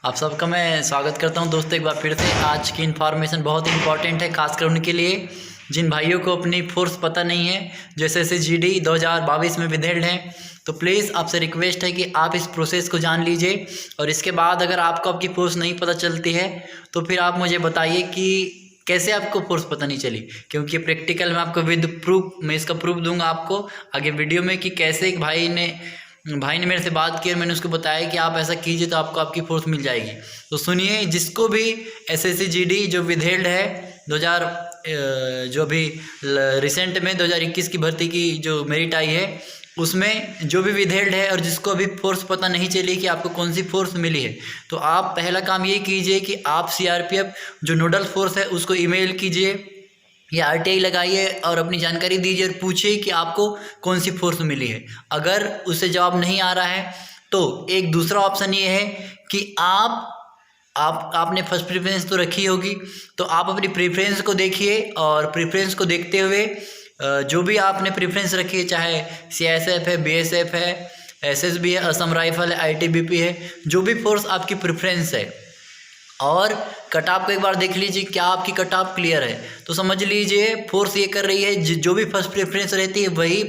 आप सबका मैं स्वागत करता हूं दोस्तों एक बार फिर से। आज की इन्फॉर्मेशन बहुत इंपॉर्टेंट है, खासकर उनके लिए जिन भाइयों को अपनी फोर्स पता नहीं है, जैसे GD 2022 में विधेयक है। तो प्लीज़ आपसे रिक्वेस्ट है कि आप इस प्रोसेस को जान लीजिए, और इसके बाद अगर आपको आपकी फोर्स नहीं पता चलती है तो फिर आप मुझे बताइए कि कैसे आपको फोर्स पता नहीं चली, क्योंकि प्रैक्टिकल में आपको विद प्रूफ मैं इसका प्रूफ दूंगा आपको आगे वीडियो में कि कैसे एक भाई ने मेरे से बात की और मैंने उसको बताया कि आप ऐसा कीजिए तो आपको आपकी फोर्स मिल जाएगी। तो सुनिए, जिसको भी SSC GD जो विधेयक है 2000 जो अभी रिसेंट में 2021 की भर्ती की जो मेरिट आई है उसमें जो भी विधेयक है और जिसको अभी फोर्स पता नहीं चली कि आपको कौन सी फोर्स मिली है, तो आप पहला काम ये कीजिए कि आप CRPF जो नोडल फोर्स है उसको ईमेल कीजिए या RTI लगाइए और अपनी जानकारी दीजिए और पूछिए कि आपको कौन सी फोर्स मिली है। अगर उससे जवाब नहीं आ रहा है तो एक दूसरा ऑप्शन ये है कि आपने फर्स्ट प्रेफरेंस तो रखी होगी, तो आप अपनी प्रेफरेंस को देखिए और प्रेफरेंस को देखते हुए जो भी आपने प्रेफरेंस रखी है, चाहे CSF है, BSF है, SSB है, असम राइफल है, ITBP है, जो भी फोर्स आपकी प्रेफरेंस है, और कट ऑफ को एक बार देख लीजिए क्या आपकी कट ऑफ क्लियर है। तो समझ लीजिए फोर्स ये कर रही है जो भी फर्स्ट प्रेफरेंस रहती है वही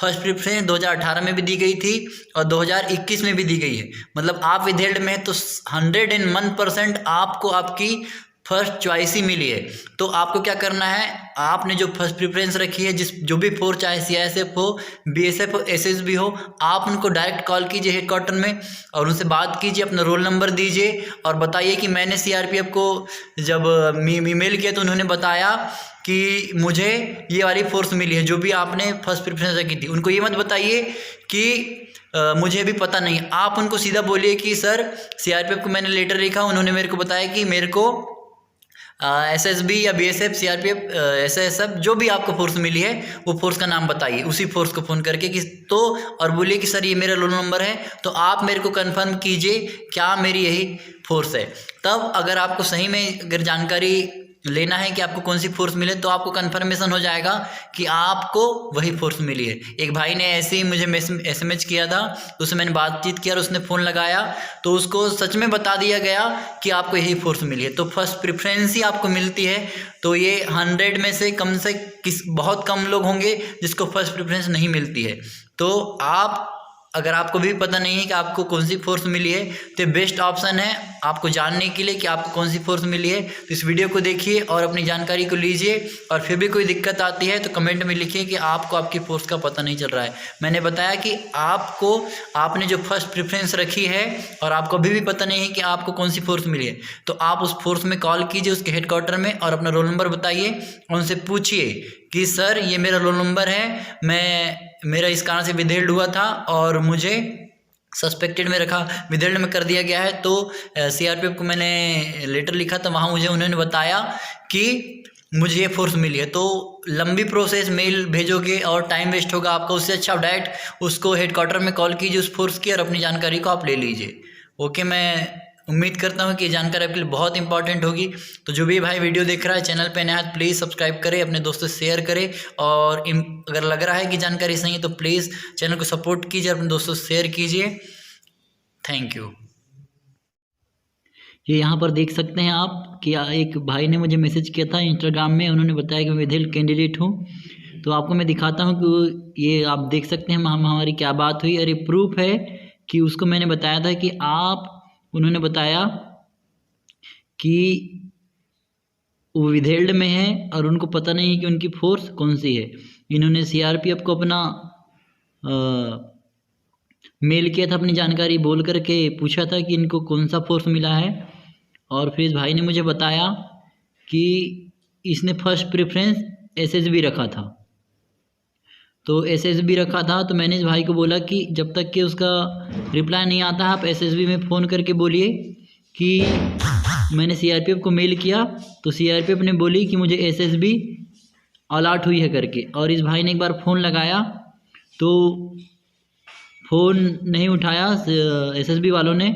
फर्स्ट प्रेफरेंस 2018 में भी दी गई थी और 2021 में भी दी गई है। मतलब आप विधेयक में तो 101% आपको आपकी फर्स्ट चॉइस ही मिली है। तो आपको क्या करना है, आपने जो फर्स्ट प्रेफरेंस रखी है जो भी फोर्स, चाहे CSF हो, BSF हो, SSB हो, आप उनको डायरेक्ट कॉल कीजिए हेडक्वार्टर में और उनसे बात कीजिए, अपना रोल नंबर दीजिए और बताइए कि मैंने CRPF को जब ईमेल किया तो उन्होंने बताया कि मुझे ये वाली फोर्स मिली है जो भी आपने फर्स्ट प्रेफरेंस रखी थी। उनको ये मत बताइए कि मुझे भी पता नहीं। आप उनको सीधा बोलिए कि सर CRPF को मैंने लेटर लिखा, उन्होंने मेरे को बताया कि मेरे को SSB या BSF, CRPF, SSF जो भी आपको फोर्स मिली है वो फोर्स का नाम बताइए, उसी फोर्स को फ़ोन करके कि तो और बोलिए कि सर ये मेरा रोल नंबर है, तो आप मेरे को कंफर्म कीजिए क्या मेरी यही फोर्स है। तब अगर आपको सही में अगर जानकारी लेना है कि आपको कौन सी फोर्स मिले तो आपको कंफर्मेशन हो जाएगा कि आपको वही फोर्स मिली है। एक भाई ने ऐसे ही मुझे SMS किया था, उससे मैंने बातचीत किया और उसने फ़ोन लगाया तो उसको सच में बता दिया गया कि आपको यही फोर्स मिली है। तो फर्स्ट प्रेफरेंस ही आपको मिलती है। तो ये 100 में से बहुत कम लोग होंगे जिसको फर्स्ट प्रेफरेंस नहीं मिलती है। तो अगर आपको भी पता नहीं है कि आपको कौन सी फोर्स मिली है तो बेस्ट ऑप्शन है आपको जानने के लिए कि आपको कौन सी फोर्स मिली है। तो इस वीडियो को देखिए और अपनी जानकारी को लीजिए, और फिर भी कोई दिक्कत आती है तो कमेंट में लिखिए कि आपको आपकी फोर्स का पता नहीं चल रहा है। मैंने बताया कि आपने जो फर्स्ट प्रेफरेंस रखी है और आपको अभी भी पता नहीं है कि आपको कौन सी फोर्स मिली है, तो आप उस फोर्स में कॉल कीजिए उसके हेडक्वार्टर में और अपना रोल नंबर बताइए और उनसे पूछिए कि सर ये मेरा रोल नंबर है, मेरा इस कारण से विधेयक हुआ था और मुझे सस्पेक्टेड में रखा, विधेयक में कर दिया गया है। तो CRPF को मैंने लेटर लिखा था, वहाँ मुझे उन्होंने बताया कि मुझे ये फोर्स मिली है। तो लंबी प्रोसेस, मेल भेजोगे और टाइम वेस्ट होगा आपका, उससे अच्छा आप डायरेक्ट उसको हेडक्वार्टर में कॉल कीजिए उस फोर्स की और अपनी जानकारी को आप ले लीजिए। ओके, मैं उम्मीद करता हूँ कि ये जानकारी आपके लिए बहुत इंपॉर्टेंट होगी। तो जो भी भाई वीडियो देख रहा है, चैनल पे नया है प्लीज़ सब्सक्राइब करें, अपने दोस्तों से शेयर करें, और अगर लग रहा है कि जानकारी सही है तो प्लीज़ चैनल को सपोर्ट कीजिए, अपने दोस्तों से शेयर कीजिए। Thank you. ये यहाँ पर देख सकते हैं आप कि एक भाई ने मुझे मैसेज किया था इंस्टाग्राम में, उन्होंने बताया कि मैं विधेयक कैंडिडेट हूँ। तो आपको मैं दिखाता हूँ कि ये आप देख सकते हैं हमारी क्या बात हुई, और ये प्रूफ है कि उसको मैंने बताया था कि उन्होंने बताया कि वो विधेयक में है और उनको पता नहीं है कि उनकी फोर्स कौन सी है। इन्होंने CRPF को अपना मेल किया था, अपनी जानकारी बोल करके पूछा था कि इनको कौन सा फोर्स मिला है, और फिर इस भाई ने मुझे बताया कि इसने फर्स्ट प्रेफरेंस SSB रखा था। तो SSB रखा था, तो मैंने इस भाई को बोला कि जब तक कि उसका रिप्लाई नहीं आता आप SSB में फ़ोन करके बोलिए कि मैंने CRPF को मेल किया, तो CRPF ने बोली कि मुझे SSB अलर्ट हुई है करके। और इस भाई ने एक बार फ़ोन लगाया तो फ़ोन नहीं उठाया SSB वालों ने।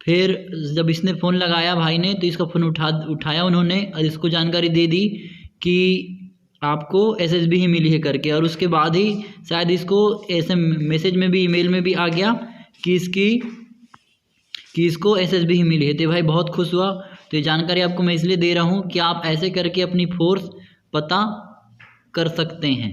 फिर जब इसने फ़ोन लगाया भाई ने तो इसका फ़ोन उठाया उन्होंने और इसको जानकारी दे दी कि आपको SSB ही मिली है करके। और उसके बाद ही शायद इसको ऐसे मैसेज में भी, ईमेल में भी आ गया कि इसकी कि इसको एसएसबी ही मिली है। तो भाई बहुत खुश हुआ। तो ये जानकारी आपको मैं इसलिए दे रहा हूँ कि आप ऐसे करके अपनी फोर्स पता कर सकते हैं।